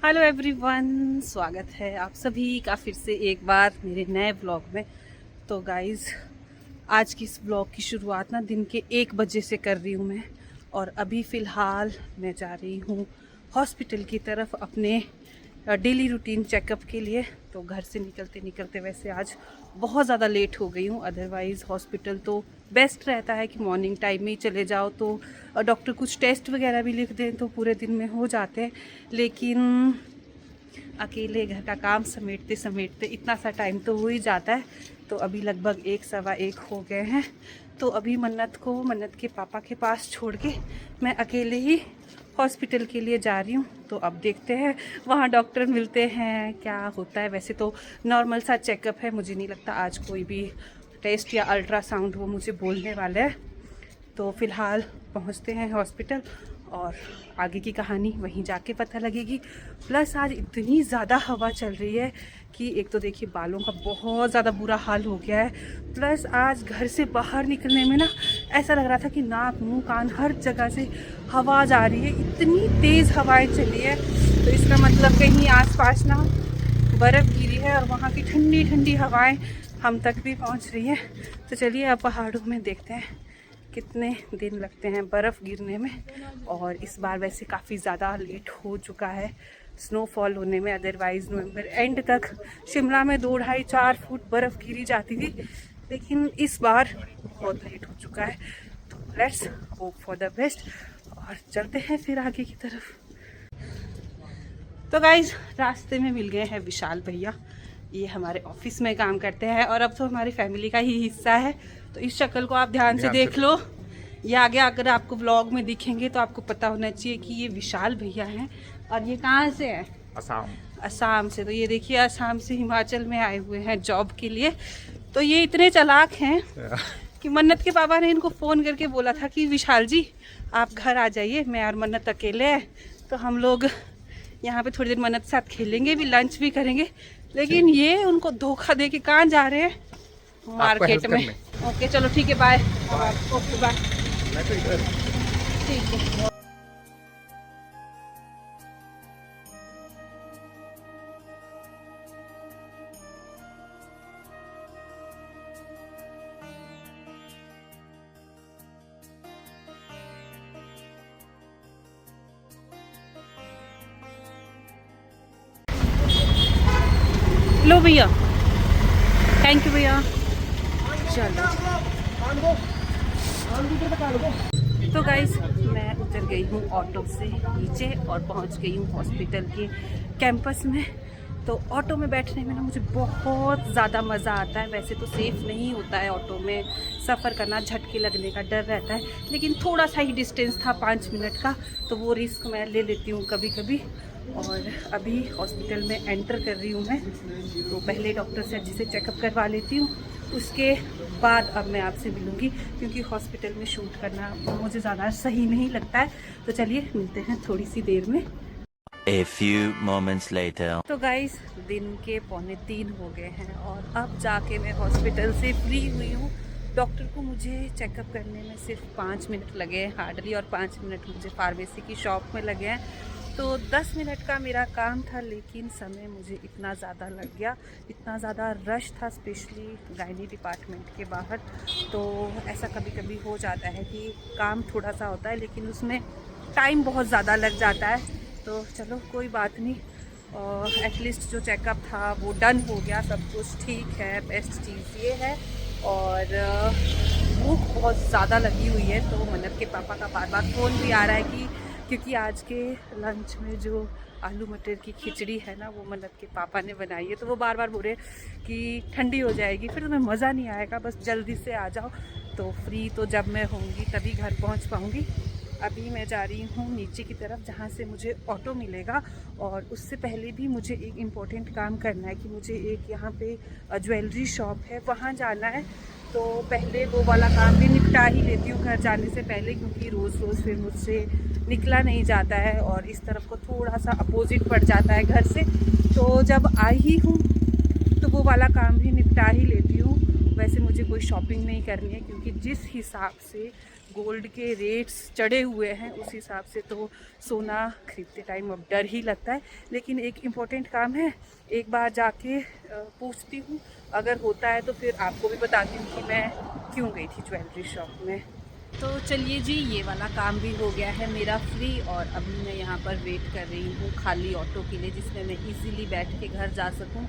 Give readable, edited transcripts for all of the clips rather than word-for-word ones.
Hello everyone, स्वागत है आप सभी का फिर से एक बार मेरे नए ब्लॉग में। तो गाइज़, आज की इस ब्लॉग की शुरुआत ना दिन के 1 बजे से कर रही हूँ मैं। और अभी फ़िलहाल मैं जा रही हूँ हॉस्पिटल की तरफ अपने डेली रूटीन चेकअप के लिए। तो घर से निकलते निकलते वैसे आज बहुत ज़्यादा लेट हो गई हूँ। अदरवाइज़ हॉस्पिटल तो बेस्ट रहता है कि मॉर्निंग टाइम में ही चले जाओ, तो डॉक्टर कुछ टेस्ट वगैरह भी लिख दें तो पूरे दिन में हो जाते हैं। लेकिन अकेले घर का काम समेटते समेटते इतना सा टाइम तो हो ही जाता है। तो अभी लगभग 1 सवा 1 हो गए हैं। तो अभी मन्नत के पापा के पास छोड़ के मैं अकेले ही हॉस्पिटल के लिए जा रही हूँ। तो अब देखते हैं वहाँ डॉक्टर मिलते हैं, क्या होता है। वैसे तो नॉर्मल सा चेकअप है, मुझे नहीं लगता आज कोई भी टेस्ट या अल्ट्रासाउंड वो मुझे बोलने वाले हैं। तो फ़िलहाल पहुँचते हैं हॉस्पिटल और आगे की कहानी वहीं जाके पता लगेगी। प्लस आज इतनी ज़्यादा हवा चल रही है कि एक तो देखिए बालों का बहुत ज़्यादा बुरा हाल हो गया है। प्लस आज घर से बाहर निकलने में ना ऐसा लग रहा था कि नाक मुंह कान हर जगह से हवा जा रही है, इतनी तेज़ हवाएं चली है। तो इसका मतलब कहीं आसपास ना बर्फ़ गिरी है और वहाँ की ठंडी ठंडी हवाएं हम तक भी पहुँच रही है। तो चलिए अब पहाड़ों में देखते हैं कितने दिन लगते हैं बर्फ़ गिरने में। और इस बार वैसे काफ़ी ज़्यादा लेट हो चुका है स्नोफॉल होने में। अदरवाइज़ नवंबर एंड तक शिमला में 2 ढाई 4 फुट बर्फ़ गिरी जाती थी, लेकिन इस बार बहुत लेट हो चुका है। तो let's hope for the best और चलते हैं फिर आगे की तरफ। तो गाइज, रास्ते में मिल गए हैं विशाल भैया। ये हमारे ऑफिस में काम करते हैं और अब तो हमारी फैमिली का ही हिस्सा है। तो इस शक्ल को आप ध्यान से देख लो। ये आगे अगर आपको व्लॉग में दिखेंगे तो आपको पता होना चाहिए कि ये विशाल भैया हैं। और ये कहाँ से है? असम से। तो ये देखिए असम से हिमाचल में आए हुए हैं जॉब के लिए। तो ये इतने चालाक हैं कि मन्नत के पापा ने इनको फ़ोन करके बोला था कि विशाल जी आप घर आ जाइए, मैं और मन्नत अकेले हैं तो हम लोग यहाँ पे थोड़ी देर मन्नत के साथ खेलेंगे भी, लंच भी करेंगे। लेकिन ये उनको धोखा दे के कहाँ जा रहे हैं? मार्केट में। ओके चलो ठीक है, बाय। Okay bye. ठीक है। लो भैया, थैंक यू भैया। चलो तो गाइस, मैं उतर गई हूँ ऑटो से नीचे और पहुँच गई हूँ हॉस्पिटल के कैंपस में। तो ऑटो में बैठने में ना मुझे बहुत ज़्यादा मज़ा आता है। वैसे तो सेफ़ नहीं होता है ऑटो में सफ़र करना, झटके लगने का डर रहता है, लेकिन थोड़ा सा ही डिस्टेंस था 5 मिनट का, तो वो रिस्क मैं ले लेती हूँ कभी कभी। और अभी हॉस्पिटल में एंटर कर रही हूँ मैं। तो पहले डॉक्टर से अच्छे से चेकअप करवा लेती हूँ, उसके बाद अब मैं आपसे मिलूँगी, क्योंकि हॉस्पिटल में शूट करना मुझे ज़्यादा सही नहीं लगता है। तो चलिए मिलते हैं थोड़ी सी देर में। A few moments later. तो गाइस, दिन के 2:45 हो गए हैं और अब जाके मैं हॉस्पिटल से फ्री हुई हूँ। डॉक्टर को मुझे चेकअप करने में सिर्फ 5 मिनट लगे हैं हार्डली, और 5 मिनट मुझे फार्मेसी की शॉप में लगे हैं। तो 10 मिनट का मेरा काम था, लेकिन समय मुझे इतना ज़्यादा लग गया, इतना ज़्यादा रश था स्पेशली गायनी डिपार्टमेंट के बाहर। तो ऐसा कभी कभी हो जाता है कि काम थोड़ा सा होता है लेकिन उसमें टाइम बहुत ज़्यादा लग जाता है। तो चलो कोई बात नहीं, और एटलीस्ट जो चेकअप था वो डन हो गया, सब कुछ ठीक है। बेस्ट चीज़ ये है। और भूख बहुत ज़्यादा लगी हुई है, तो मन्नत के पापा का बार बार फ़ोन भी आ रहा है कि क्योंकि आज के लंच में जो आलू मटर की खिचड़ी है ना, वो मन्नत के पापा ने बनाई है। तो वो बार बार बोल रहे कि ठंडी हो जाएगी, फिर तुम्हें मज़ा नहीं आएगा, बस जल्दी से आ जाओ। तो फ्री तो जब मैं होंगी तभी घर पहुंच पाऊंगी। अभी मैं जा रही हूँ नीचे की तरफ जहाँ से मुझे ऑटो मिलेगा। और उससे पहले भी मुझे एक इम्पोर्टेंट काम करना है कि मुझे एक यहाँ पे ज्वेलरी शॉप है, वहाँ जाना है। तो पहले वो वाला काम भी निपटा ही लेती हूँ घर जाने से पहले, क्योंकि रोज़ रोज़ फिर मुझसे निकला नहीं जाता है और इस तरफ को थोड़ा सा अपोजिट पड़ जाता है घर से। तो जब आई ही हूँ तो वो वाला काम भी निपटा ही लेती हूँ। वैसे मुझे कोई शॉपिंग नहीं करनी है, क्योंकि जिस हिसाब से गोल्ड के रेट्स चढ़े हुए हैं उस हिसाब से तो सोना खरीदते टाइम अब डर ही लगता है। लेकिन एक इम्पोर्टेंट काम है, एक बार जाके पूछती हूँ, अगर होता है तो फिर आपको भी बताती हूँ कि मैं क्यों गई थी ज्वेलरी शॉप में। तो चलिए जी, ये वाला काम भी हो गया है मेरा फ्री, और अभी मैं यहाँ पर वेट कर रही हूँ खाली ऑटो के लिए, जिसमें मैं इजीली बैठ के घर जा सकूँ।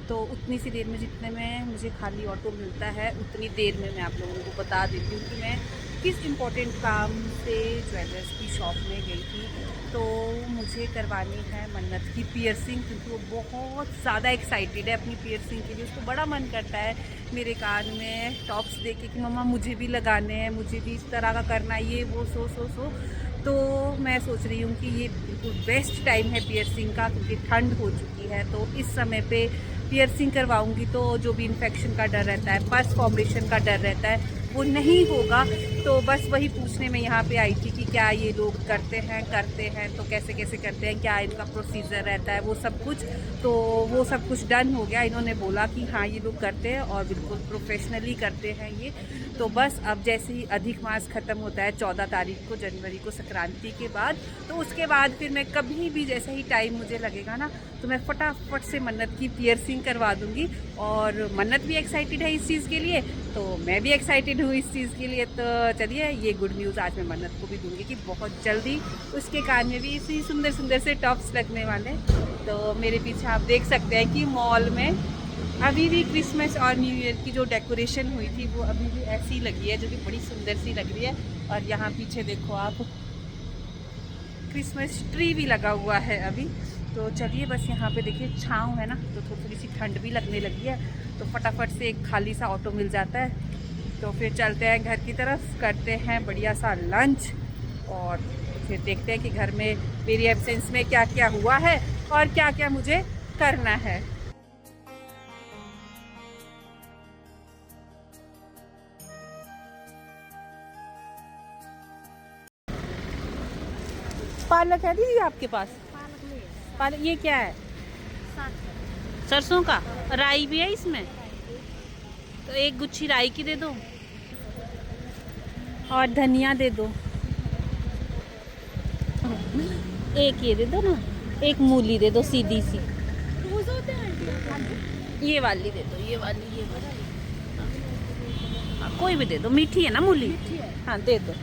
तो उतनी सी देर में जितने में मुझे खाली ऑटो मिलता है उतनी देर में मैं आप लोगों को बता देती हूँ कि मैं किस इम्पोर्टेंट काम से ज्वेलर्स की शॉप में गई थी। तो मुझे करवानी है मन्नत की पियर्सिंग, क्योंकि वो बहुत ज़्यादा एक्साइटेड है अपनी पियर्सिंग के लिए। उसको बड़ा मन करता है मेरे कान में टॉप्स देके कि मम्मा मुझे भी लगाने हैं, मुझे भी इस तरह का करना है, ये वो सो। तो मैं सोच रही हूँ कि ये बिल्कुल बेस्ट टाइम है पियर्सिंग का, क्योंकि ठंड हो चुकी है। तो इस समय पे पियर्सिंग करवाऊंगी तो जो भी इन्फेक्शन का डर रहता है, पर्स फॉर्मेशन का डर रहता है, वो नहीं होगा। तो बस वही पूछने में यहाँ पे आई थी कि क्या ये लोग करते हैं तो कैसे कैसे करते हैं, क्या इनका प्रोसीजर रहता है, वो सब कुछ। तो वो सब कुछ डन हो गया। इन्होंने बोला कि हाँ ये लोग करते हैं और बिल्कुल प्रोफेशनली करते हैं ये। तो बस अब जैसे ही अधिक मास ख़त्म होता है 14 तारीख को, जनवरी को, संक्रांति के बाद, तो उसके बाद फिर मैं कभी भी जैसे ही टाइम मुझे लगेगा ना, तो मैं फटाफट से मन्नत की पियर्सिंग करवा दूँगी। और मन्नत भी एक्साइटेड है इस चीज़ के लिए, तो मैं भी एक्साइटेड हूँ इस चीज़ के लिए। तो चलिए, ये गुड न्यूज़ आज मैं मन्नत को भी दूँगी कि बहुत जल्दी उसके कान में भी इसी सुंदर सुंदर से टॉप्स लगने वाले। तो मेरे पीछे आप देख सकते हैं कि मॉल में अभी भी क्रिसमस और न्यू ईयर की जो डेकोरेशन हुई थी वो अभी भी ऐसी लगी है, जो कि बड़ी सुंदर सी लग रही है। और यहाँ पीछे देखो आप, क्रिसमस ट्री भी लगा हुआ है अभी। तो चलिए, बस यहाँ पे देखिए छाँव है ना, तो थोड़ी सी ठंड भी लगने लगी है। तो फटाफट से एक खाली सा ऑटो मिल जाता है, तो फिर चलते हैं घर की तरफ, करते हैं बढ़िया सा लंच, और फिर देखते हैं कि घर में मेरी एब्सेंस में क्या क्या हुआ है और क्या क्या मुझे करना है। पालक है दीदी आपके पास? पालक ये क्या है? सरसों का? राई भी है इसमें? तो एक गुच्छी राई की दे दो, और धनिया दे दो। एक ये दे दो ना, एक मूली दे दो सीधी सी। ये वाली दे दो, ये वाली, ये वाली। हाँ, कोई भी दे दो, मीठी है ना मूली? हाँ दे दो।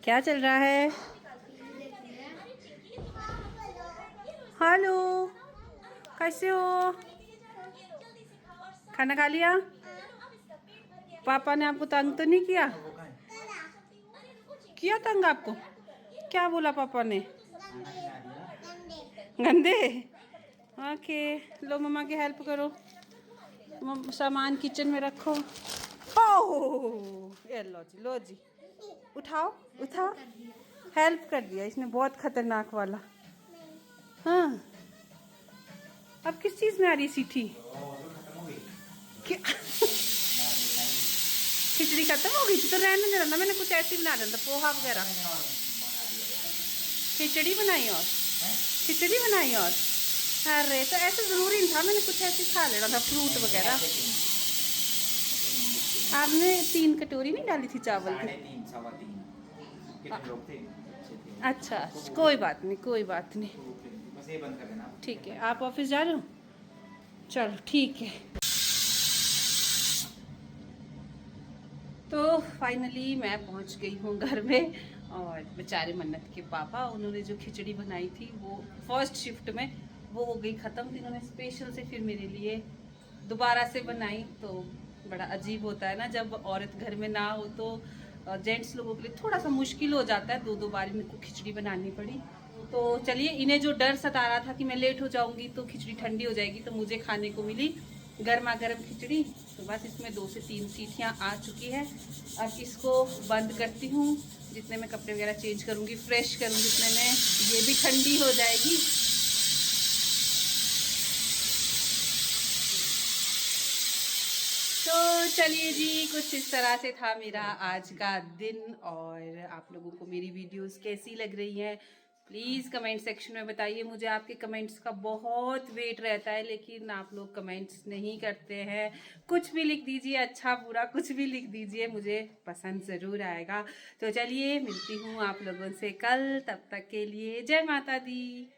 क्या चल रहा है? हेलो, कैसे हो? खाना खा लिया? पापा ने आपको तंग तो नहीं किया? किया तंग आपको? क्या बोला पापा ने? गंदे? ओके, लो मम्मा की हेल्प करो, सामान किचन में रखो। ओह, ये लो जी, उठाओ उठाओ। हेल्प कर दिया इसने, बहुत खतरनाक वाला। हाँ, अब किस चीज में आ रही सीटी? क्या? खिचड़ी खत्म हो गई थी तो रहने देना, मैंने कुछ ऐसे बना देना, पोहा वगैरह। खिचड़ी बनाई और अरे तो ऐसे जरूरी नहीं था, मैंने कुछ ऐसे खा लेना था, फ्रूट वगैरह। आपने 3 कटोरी नहीं डाली थी चावल की? अच्छा, कोई बात नहीं। ठीक है, आप ऑफिस जा रहे हो? चलो ठीक है। तो फाइनली मैं पहुंच गई हूँ घर में, और बेचारे मन्नत के पापा, उन्होंने जो खिचड़ी बनाई थी वो फर्स्ट शिफ्ट में वो हो गई ख़त्म। इन्होंने स्पेशल से फिर मेरे लिए दोबारा से बनाई। तो बड़ा अजीब होता है ना, जब औरत घर में ना हो तो जेंट्स लोगों के लिए थोड़ा सा मुश्किल हो जाता है। 2 बार मेरे को खिचड़ी बनानी पड़ी। तो चलिए, इन्हें जो डर सता रहा था कि मैं लेट हो जाऊंगी तो खिचड़ी ठंडी हो जाएगी, तो मुझे खाने को मिली गर्मा गर्म खिचड़ी। तो बस इसमें 2 से 3 सीटियाँ आ चुकी है। अब इसको बंद करती हूँ, जितने में कपड़े वगैरह चेंज करूँगी, फ्रेश करूँगी, उतने में ये भी ठंडी हो जाएगी। चलिए जी, कुछ इस तरह से था मेरा आज का दिन। और आप लोगों को मेरी वीडियोस कैसी लग रही हैं प्लीज़ कमेंट सेक्शन में बताइए। मुझे आपके कमेंट्स का बहुत वेट रहता है, लेकिन आप लोग कमेंट्स नहीं करते हैं। कुछ भी लिख दीजिए, अच्छा बुरा कुछ भी लिख दीजिए, मुझे पसंद ज़रूर आएगा। तो चलिए मिलती हूँ आप लोगों से कल, तब तक के लिए जय माता दी।